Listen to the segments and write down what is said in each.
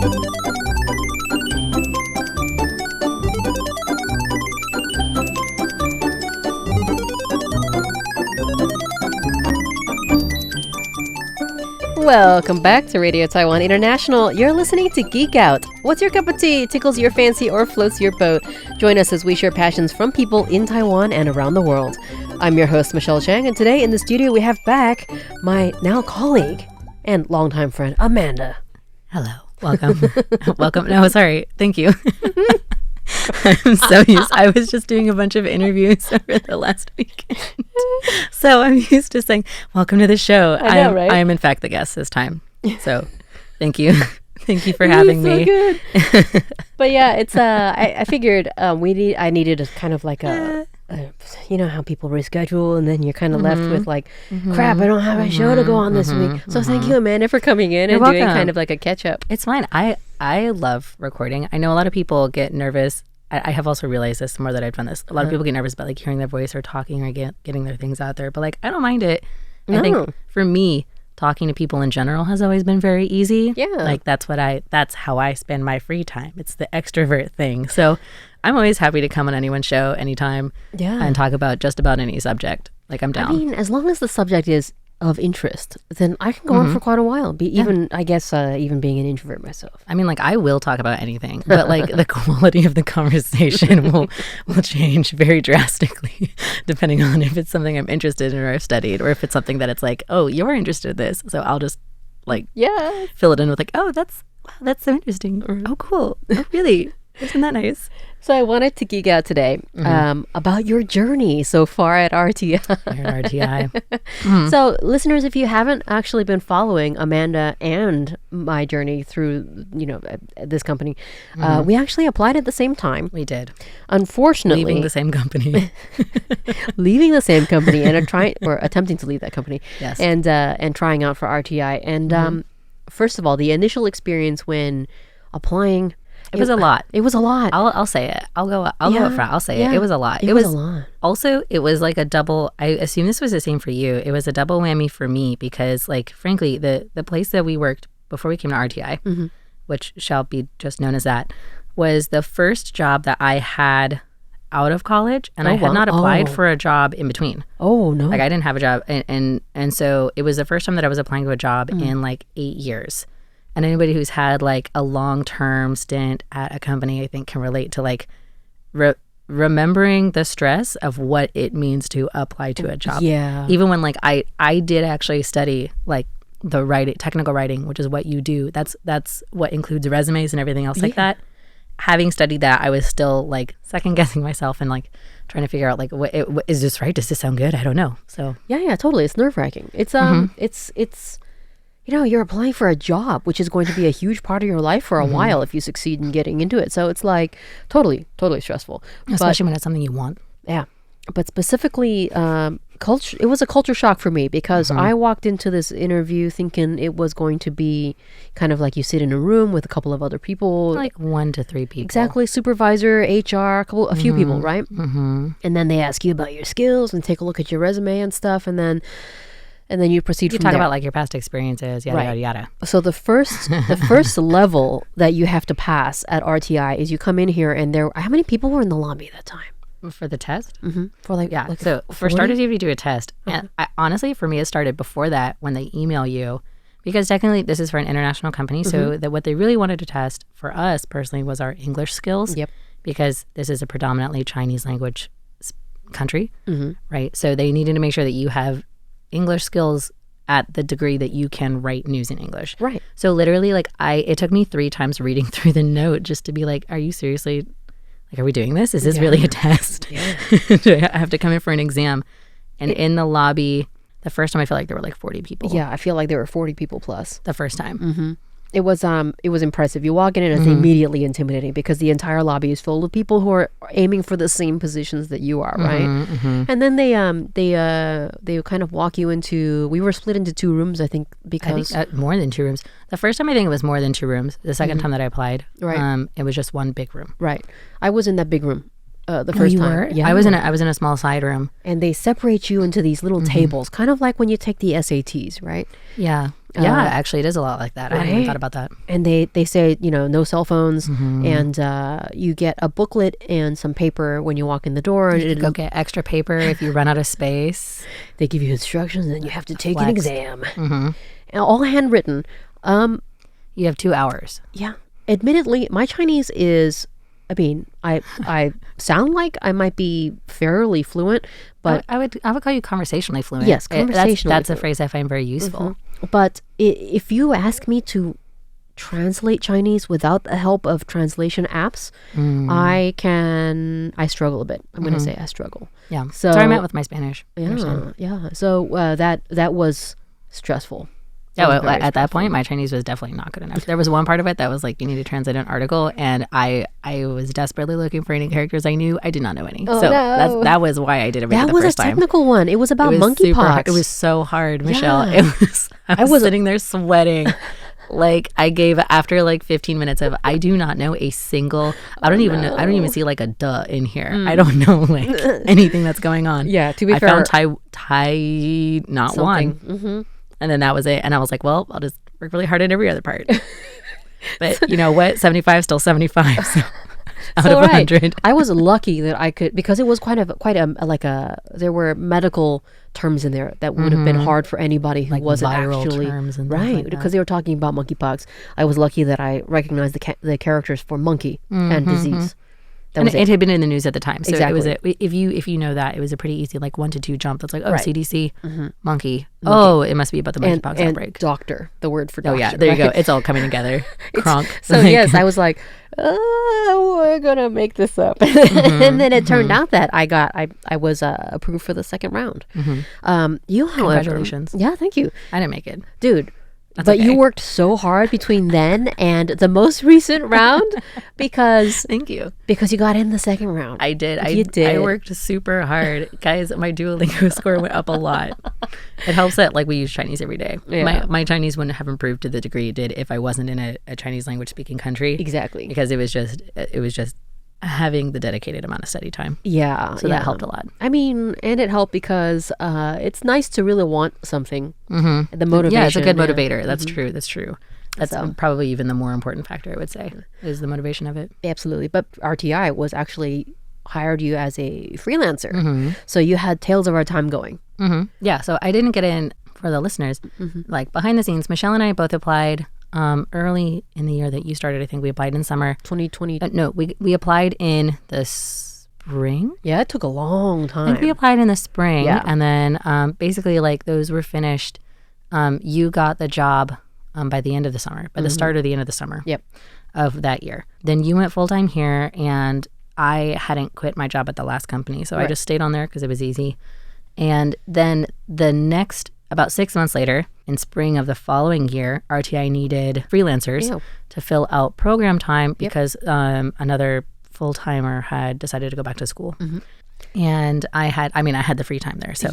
Welcome back to Radio Taiwan International. You're listening to Geek Out. What's your cup of tea? Tickles your fancy or floats your boat? Join us as we share passions from people in Taiwan and around the world. I'm your host, Michelle Chang, and today in the studio we have back my now colleague and longtime friend, Amanda. Hello. Welcome. Welcome. No, sorry. Thank you. I'm so used. I was just doing a bunch of interviews over the last weekend. So I'm used to saying, welcome to the show. I know, right? I am in fact the guest this time. So thank you. Thank you for having me. Good. But yeah, it's I figured I needed a kind of like a you know how people reschedule and then you're kind of left with like, crap, I don't have a show to go on this week. So thank you, Amanda, for coming in and doing kind of like a catch up. It's fine. I love recording. I know a lot of people get nervous. I have also realized this the more that I've done this. A lot of people get nervous about like hearing their voice or talking or getting their things out there. But like, I don't mind it. I think for me, talking to people in general has always been very easy. Yeah. Like that's how I spend my free time. It's the extrovert thing. So I'm always happy to come on anyone's show anytime and talk about just about any subject. Like I'm down. I mean, as long as the subject is of interest, then I can go on for quite a while. I guess even being an introvert myself. I mean, like I will talk about anything, but like the quality of the conversation will change very drastically depending on if it's something I'm interested in or I've studied, or if it's something that it's like, oh, you're interested in this, so I'll just like fill it in with like, oh, that's so interesting, or oh, cool, oh, really, isn't that nice? So I wanted to geek out today about your journey so far at RTI. At RTI. So listeners, if you haven't actually been following Amanda and my journey through, this company, we actually applied at the same time. We did. Unfortunately. Leaving the same company. Leaving the same company and attempting to leave that company. Yes. And trying out for RTI. And first of all, the initial experience when applying... It was a lot. It was a lot. I'll say it. I'll go up front. I'll say it. It was a lot. It was a lot. Also, it was like a double. I assume this was the same for you. It was a double whammy for me because, like, frankly, the place that we worked before we came to RTI, which shall be just known as that, was the first job that I had out of college, and I had not applied for a job in between. Oh no! Like I didn't have a job, and so it was the first time that I was applying to a job in like 8 years. And anybody who's had like a long-term stint at a company, I think, can relate to like remembering the stress of what it means to apply to a job. Yeah. Even when like I did actually study like the technical writing, which is what you do. That's what includes resumes and everything else like that. Having studied that, I was still like second guessing myself and like trying to figure out like, is this right? Does this sound good? I don't know. So yeah, totally. It's nerve-wracking. It's it's. You're applying for a job, which is going to be a huge part of your life for a while if you succeed in getting into it. So it's like totally stressful. Especially when it's something you want. Yeah. But specifically, it was a culture shock for me because I walked into this interview thinking it was going to be kind of like you sit in a room with a couple of other people. Like 1 to 3 people. Exactly. Supervisor, HR, a few people, right? Mm-hmm. And then they ask you about your skills and take a look at your resume and stuff. And then you proceed from there. You talk about like your past experiences, yada, yada. So the first level that you have to pass at RTI is you come in here and how many people were in the lobby at that time? For the test? Mm-hmm. So for starters, you have to do a test. And honestly, for me, it started before that when they email you. Because technically, this is for an international company. So that what they really wanted to test for us personally was our English skills. Yep. Because this is a predominantly Chinese language country, right? So they needed to make sure that you have English skills at the degree that you can write news in English. Right. So literally, like it took me 3 times reading through the note just to be like, are you seriously, like, are we doing this? Is this really a test? Yeah. I have to come in for an exam. And in the lobby, the first time I felt like there were like 40 people. Yeah, I feel like there were 40 people plus. The first time. Mm-hmm. It was impressive. You walk in and it's immediately intimidating because the entire lobby is full of people who are aiming for the same positions that you are, right? And then they kind of walk you into. We were split into 2 rooms, I think, because I think, more than 2 rooms. The first time I think it was more than 2 rooms. The second time that I applied, it was just one big room. Right. I was in that big room. the first you time. were? Yeah. I was in a small side room. And they separate you into these little tables, kind of like when you take the SATs, right? Yeah. Yeah, actually, it is a lot like that. I hadn't even thought about that. And they say, no cell phones, and you get a booklet and some paper when you walk in the door. You go get extra paper if you run out of space. They give you instructions, and then you have to take an exam. And all handwritten. You have 2 hours. Yeah. Admittedly, my Chinese is, I sound like I might be fairly fluent, but I would call you conversationally fluent. Yes, conversationally That's a phrase I find very useful. But if you ask me to translate Chinese without the help of translation apps, I struggle a bit. I'm going to say I struggle. Yeah. So That's where I'm at with my Spanish. Yeah. So that was stressful. Yeah, well, at that point, my Chinese was definitely not good enough. There was one part of it that was like, you need to translate an article, and I was desperately looking for any characters I knew. I did not know any. Oh, so no. that was why I did it the first time. That was a technical one. It was about monkeypox. It was so hard, Michelle. Yeah. I was sitting there sweating. Like I gave after like 15 minutes of I do not know a single. I don't even see like a duh in here. I don't know like anything that's going on. Yeah, to be fair, I found Tai not something. one. And then that was it. And I was like, well, I'll just work really hard at every other part. But you know what? 75 still 75. So out of 100. I was lucky that I could, because it was quite a there were medical terms in there that would have been hard for anybody who like wasn't viral actually terms and right, like because they were talking about monkeypox. I was lucky that I recognized the characters for monkey and disease. And it had been in the news at the time, so Exactly. it was if you know that, it was a pretty easy like 1 to 2 jump. That's like CDC monkey. Oh, it must be about the monkeypox outbreak. And doctor, the word for doctor. Oh yeah, there you go. It's all coming together. Kronk. So yes, I was like, we're gonna make this up, and then it turned out that I was approved for the second round. You, however, Congratulations. Yeah, thank you. I didn't make it, dude. That's but okay. you worked so hard between then and the most recent round because thank you, because you got in the second round. I did. You did. I worked super hard, guys. My Duolingo score went up a lot. It helps that like we use Chinese every day. Yeah. My Chinese wouldn't have improved to the degree it did if I wasn't in a Chinese language speaking country. Exactly, because it was just having the dedicated amount of study time. Yeah. So that helped a lot. I mean, and it helped because it's nice to really want something. The motivation. Yeah, it's a good motivator. That's true. That's true. That's probably even the more important factor, I would say, is the motivation of it. Absolutely. But RTI was actually hired you as a freelancer. So you had Tales of Our Time going. Yeah, so I didn't get in, for the listeners, like behind the scenes, Michelle and I both applied early in the year that you started. I think we applied in summer 2020. No, we applied in the spring. Yeah, it took a long time. I think we applied in the spring. Yeah. And then basically like those were finished. You got the job by the end of the summer, by the start or the end of the summer of that year. Then you went full-time here, and I hadn't quit my job at the last company, so I just stayed on there because it was easy. And then the next, about 6 months later, in spring of the following year, RTI needed freelancers to fill out program time because another full-timer had decided to go back to school. And I had the free time there. So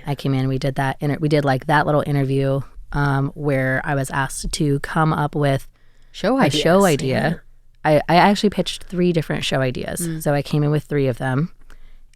I came in, we did that. We did like that little interview where I was asked to come up with a show idea. I actually pitched 3 different show ideas. So I came in with 3 of them,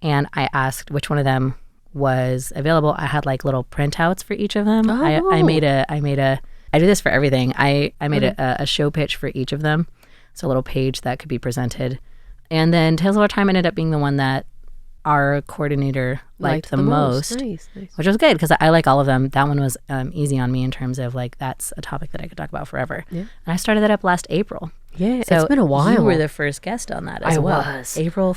and I asked which one of them was available. I had like little printouts for each of them. I do this for everything. I made a show pitch for each of them. So a little page that could be presented. And then Tales of Our Time ended up being the one that our coordinator liked the most. Nice. Which was good because I like all of them. That one was easy on me in terms of like that's a topic that I could talk about forever. And I started that up last April. Yeah, so it's been a while. You were the first guest on that as well. I was. April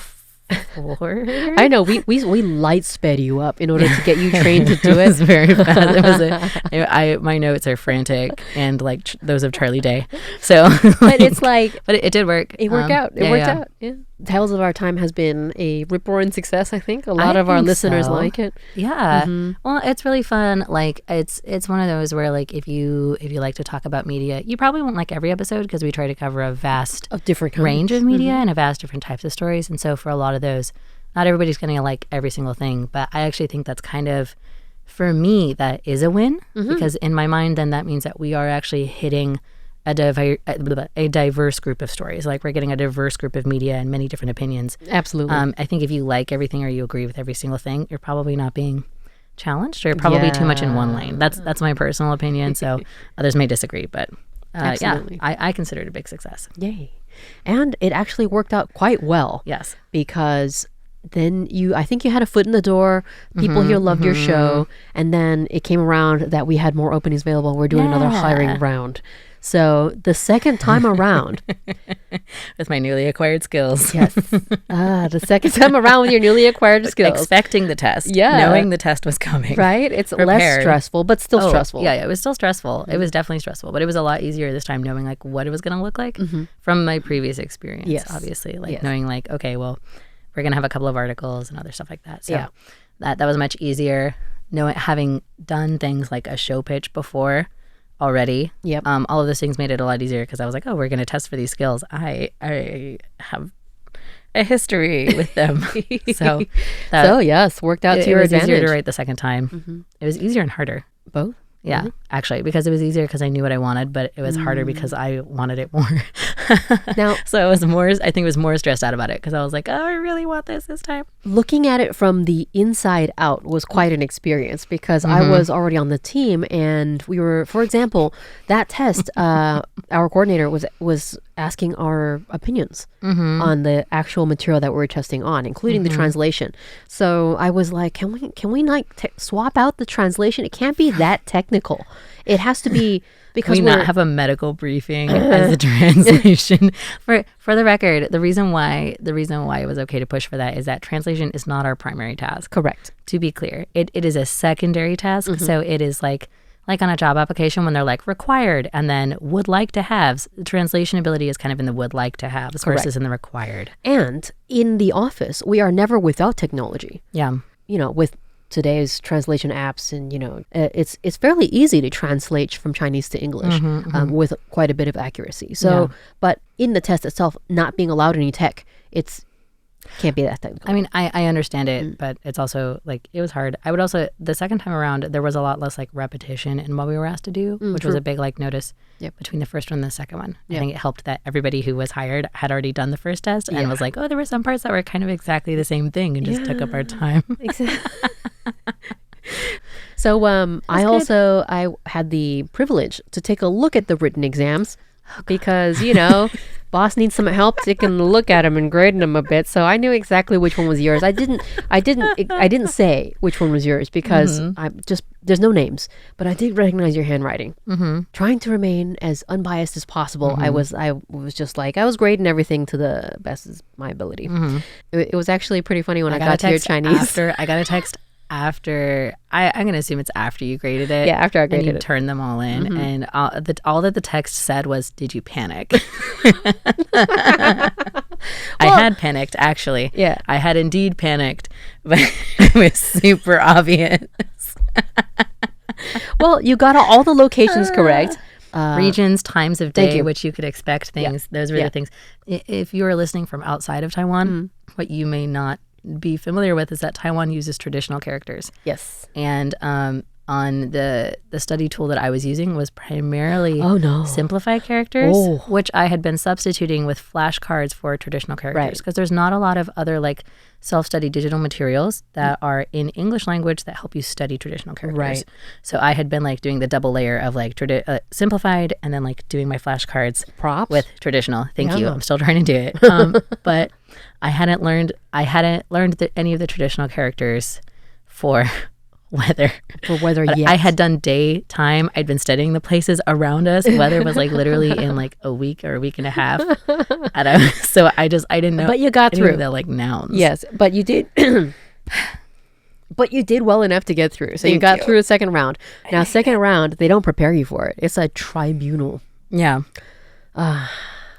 4th. I know. We light sped you up in order to get you trained to do it. It was very fast. My notes are frantic and like those of Charlie Day. So, but it's like, but it did work. It worked out. It worked out. Yeah. Tales of Our Time has been a rip-roaring success. I think a lot of our listeners like it. Yeah. Well, it's really fun. Like it's one of those where like if you like to talk about media, you probably won't like every episode because we try to cover a vast different range of media and a vast different types of stories. And so for a lot of those, not everybody's going to like every single thing. But I actually think that's kind of, for me, that is a win because in my mind, then that means that we are actually hitting a diverse group of stories. Like we're getting a diverse group of media and many different opinions. Absolutely. I think if you like everything or you agree with every single thing, you're probably not being challenged, or you're probably too much in one lane. That's my personal opinion. So others may disagree, but I consider it a big success. Yay. And it actually worked out quite well. Yes. Because then I think you had a foot in the door. People here loved your show. And then it came around that we had more openings available. We're doing another hiring round. So the second time around. With my newly acquired skills. Yes. The second time around with your newly acquired skills. Expecting the test. Yeah. Knowing the test was coming. Right? It's Prepared. less stressful, but still stressful. Yeah, it was still stressful. It was definitely stressful, but it was a lot easier this time knowing like what it was going to look like from my previous experience. Yes. Obviously. Like knowing like, okay, well, we're going to have a couple of articles and other stuff like that. So that was much easier. Having done things like a show pitch before already. Yep. All of those things made it a lot easier because I was like, oh, we're going to test for these skills. I have a history with them. So yes, worked out to your advantage. It was easier to write the second time. It was easier and harder. Both? Yeah, actually, because it was easier because I knew what I wanted, but it was harder because I wanted it more. Now, so I think it was more stressed out about it because I was like, oh, I really want this time. Looking at it from the inside out was quite an experience because I was already on the team and we were, for example, that test, our coordinator was asking our opinions on the actual material that we're testing on, including the translation. So I was like, can we like swap out the translation? It can't be that technical. It has to be because we not have a medical briefing as a translation. For the record, the reason why it was okay to push for that is that translation is not our primary task. Correct. To be clear, it is a secondary task. So it is like on a job application when they're like required and then would like to have. The translation ability is kind of in the would like to have versus in the required. And in the office, we are never without technology. Yeah. You know, with today's translation apps and, you know, it's fairly easy to translate from Chinese to English with quite a bit of accuracy. So, but in the test itself, not being allowed any tech, can't be that technical. I mean, I understand it, but it's also like, it was hard. I would also, the second time around, there was a lot less like repetition in what we were asked to do, which was a big like notice between the first one and the second one. I think it helped that everybody who was hired had already done the first test and was like, oh, there were some parts that were kind of exactly the same thing and just took up our time. Exactly. So I had the privilege to take a look at the written exams because, you know, boss needs some help taking a look at them and grading them a bit. So I knew exactly which one was yours. I didn't say which one was yours because there's no names, but I did recognize your handwriting. Trying to remain as unbiased as possible. I was just like, I was grading everything to the best of my ability. It was actually pretty funny when I got to your Chinese. I got a text after, I'm going to assume it's after you graded it. Yeah, after I graded it. And you turned them all in. And all that the text said was, did you panic? I had panicked, actually. Yeah. I had indeed panicked, but it was super obvious. Well, you got all the locations correct. Regions, times of day, which you could expect things. Those were the things. If you are listening from outside of Taiwan, what you may not be familiar with is that Taiwan uses traditional characters. Yes. And on the study tool that I was using was primarily simplified characters, which I had been substituting with flashcards for traditional characters because there's not a lot of other like self-study digital materials that are in English language that help you study traditional characters. Right. So I had been like doing the double layer of like simplified and then like doing my flashcards props with traditional. Thank you. I'm still trying to do it. But I hadn't learned any of the traditional characters for weather. Yes. I had done daytime. I'd been studying the places around us. Weather was like literally in like a week or a week and a half. And I didn't know. But you got through the like nouns. Yes, but you did. But you did well enough to get through. So you got through a second round. Now, second round, they don't prepare you for it. It's a tribunal. Yeah.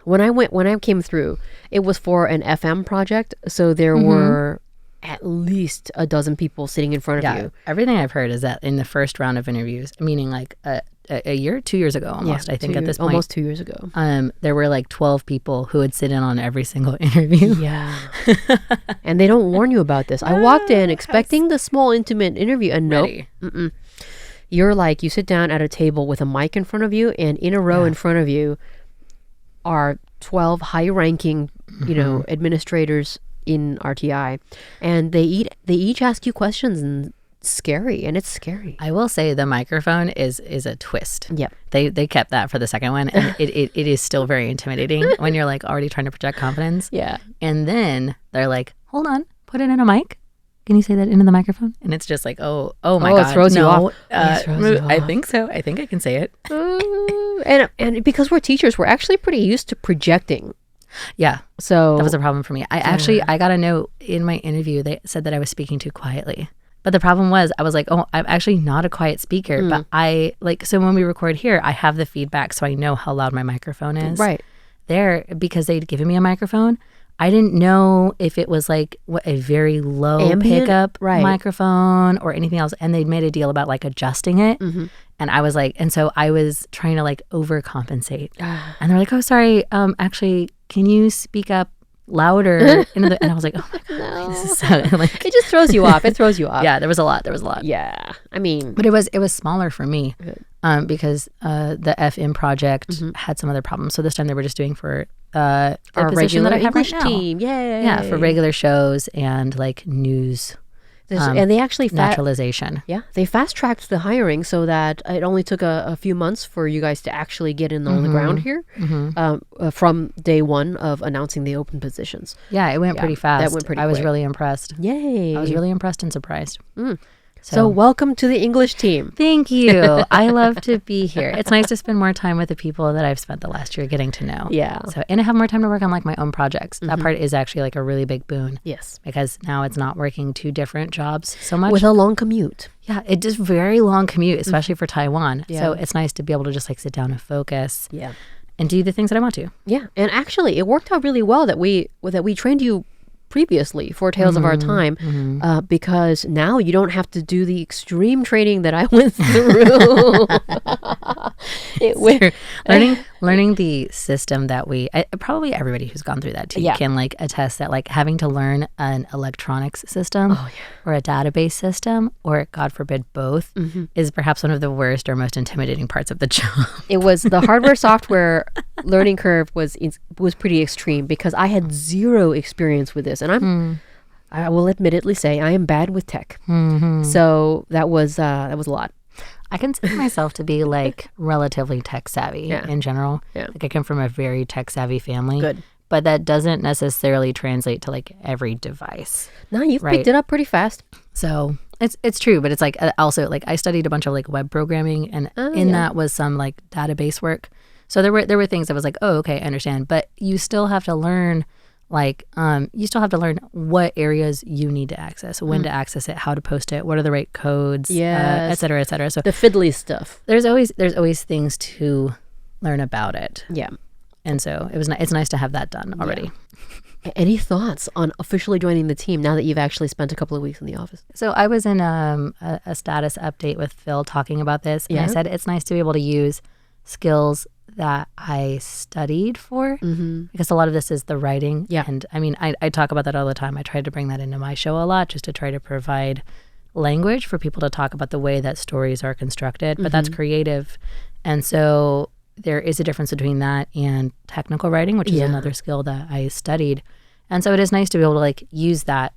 When I came through, it was for an FM project. So there were at least a dozen people sitting in front of you. Everything I've heard is that in the first round of interviews, meaning like a year, 2 years ago almost, I think at this point. Almost 2 years ago. There were like 12 people who would sit in on every single interview. Yeah. And they don't warn you about this. I walked in expecting the small, intimate interview and nope. you're like, you sit down at a table with a mic in front of you, and in a row in front of you are 12 high-ranking, administrators in RTI, and they each ask you questions, and it's scary. I will say the microphone is a twist. Yep. They kept that for the second one, and it is still very intimidating when you're like already trying to project confidence. Yeah. And then they're like, hold on, put it in a mic. Can you say that into the microphone? And it's just like, oh my God. It throws you off. I think so. I think I can say it. And because we're teachers, we're actually pretty used to projecting. Yeah. So that was a problem for me. I got a note in my interview. They said that I was speaking too quietly. But the problem was, I was like, oh, I'm actually not a quiet speaker. But so when we record here, I have the feedback, so I know how loud my microphone is. Right. There, because they'd given me a microphone, I didn't know if it was like a very low ambient pickup microphone or anything else. And they'd made a deal about like adjusting it. Mm-hmm. And I was like, and so I was trying to like overcompensate. And they're like, oh, sorry, actually, can you speak up louder? And I was like, oh my God, No. this is so, like, It just throws you off. It throws you off. yeah, there was a lot. Yeah. I mean, But it was smaller for me because the FM project had some other problems. So this time they were just doing for the our position regular that I have English right now. team. Yay. Yeah, for regular shows and like news And they actually naturalization. they fast-tracked the hiring so that it only took a few months for you guys to actually get in on the ground here from day one of announcing the open positions. Yeah, it went pretty fast. That went pretty I was quick. really impressed. Yay. I was really impressed and surprised. So welcome to the English team. Thank you. I love to be here. It's nice to spend more time with the people that I've spent the last year getting to know. Yeah. So, and I have more time to work on like my own projects. That part is actually like a really big boon. Yes. Because now it's not working two different jobs so much. With a long commute. Yeah, it just very long commute, especially for Taiwan. Yeah. So it's nice to be able to just like sit down and focus Yeah. and do the things that I want to. Yeah. And actually, it worked out really well that we trained you previously for Tales of Our Time because now you don't have to do the extreme training that I went through. Learning the system that probably everybody who's gone through that too can like attest that like having to learn an electronics system or a database system or God forbid both is perhaps one of the worst or most intimidating parts of the job. It was the hardware software learning curve was pretty extreme because I had zero experience with this, and I will admittedly say I am bad with tech. So that was a lot. I consider myself to be like relatively tech savvy in general. Yeah. Like I come from a very tech savvy family. Good. But that doesn't necessarily translate to like every device. No, you've picked it up pretty fast. So it's true, but it's like also like I studied a bunch of like web programming, and that was some like database work. So there were things that was like, oh, okay, I understand. But you still have to learn what areas you need to access, when to access it, how to post it, what are the right codes, et cetera, et cetera. So the fiddly stuff. There's always things to learn about it. Yeah. And so it's nice to have that done already. Yeah. Any thoughts on officially joining the team now that you've actually spent a couple of weeks in the office? So I was in a status update with Phil talking about this, and I said it's nice to be able to use skills that I studied for, because a lot of this is the writing. Yeah. And I mean, I talk about that all the time. I try to bring that into my show a lot, just to try to provide language for people to talk about the way that stories are constructed, but that's creative. And so there is a difference between that and technical writing, which is another skill that I studied. And so it is nice to be able to like use that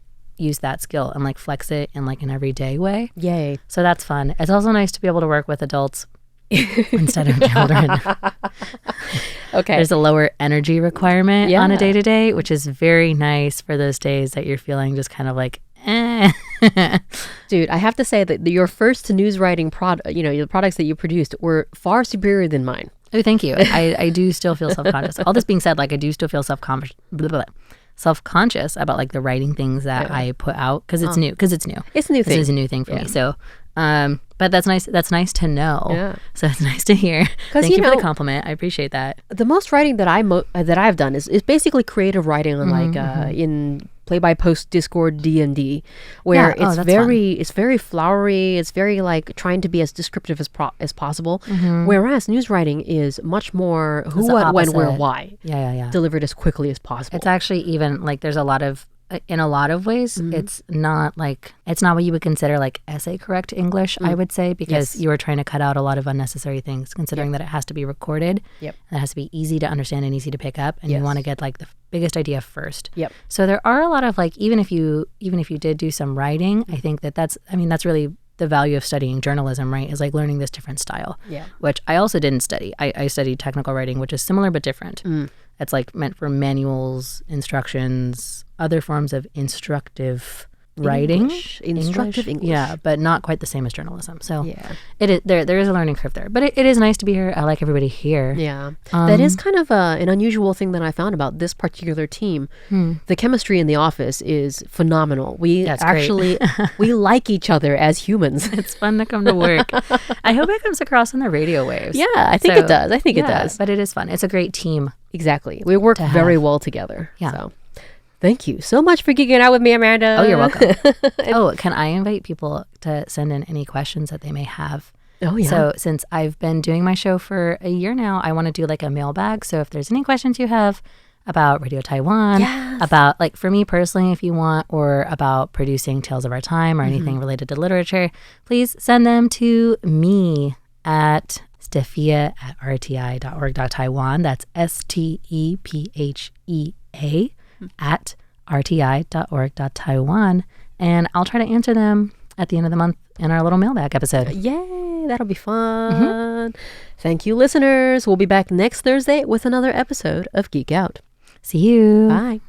skill and like flex it in like an everyday way. Yay. So that's fun. It's also nice to be able to work with adults instead of children. Okay. There's a lower energy requirement on a day-to-day, which is very nice for those days that you're feeling just kind of like, Dude, I have to say that your first news writing the products that you produced were far superior than mine. Oh, thank you. I do still feel self-conscious. All this being said, like I do still feel self-conscious about like the writing things that I put out because it's new. It's a new thing. This is a new thing for me. So, but that's nice. That's nice to know. Yeah. So it's nice to hear. Thank you for the compliment. I appreciate that. The most writing that I've done is basically creative writing on like in play-by-post Discord D&D, where it's very flowery. It's very like trying to be as descriptive as possible. Whereas news writing is much more who, what, when, where, why. Yeah. Delivered as quickly as possible. It's actually even like there's a lot of in a lot of ways, it's not what you would consider like essay correct English, I would say, because you are trying to cut out a lot of unnecessary things, considering that it has to be recorded. Yep. And it has to be easy to understand and easy to pick up. And you want to get like the biggest idea first. Yep. So there are a lot of like, even if you did do some writing, I think that's really the value of studying journalism, right? Is like learning this different style, which I also didn't study. I studied technical writing, which is similar but different. It's like meant for manuals, instructions, other forms of instructive writing. Instructive English. Yeah, but not quite the same as journalism. So it is, there is a learning curve there. But it is nice to be here. I like everybody here. Yeah. That is kind of an unusual thing that I found about this particular team. The chemistry in the office is phenomenal. We we like each other as humans. It's fun to come to work. I hope it comes across on the radio waves. Yeah, I think it does. I think it does. But it is fun. It's a great team. Exactly. We work very well together. Yeah. So. Thank you so much for geeking out with me, Amanda. Oh, you're welcome. Can I invite people to send in any questions that they may have? Oh, yeah. So since I've been doing my show for a year now, I want to do like a mailbag. So if there's any questions you have about Radio Taiwan, about like for me personally, if you want, or about producing Tales of Our Time or anything related to literature, please send them to me at stefia@rti.org.taiwan. That's STEPHEA at rti.org.taiwan, and I'll try to answer them at the end of the month in our little mailbag episode. Yay, that'll be fun. Thank you, listeners. We'll be back next Thursday with another episode of Geek Out. See you. Bye.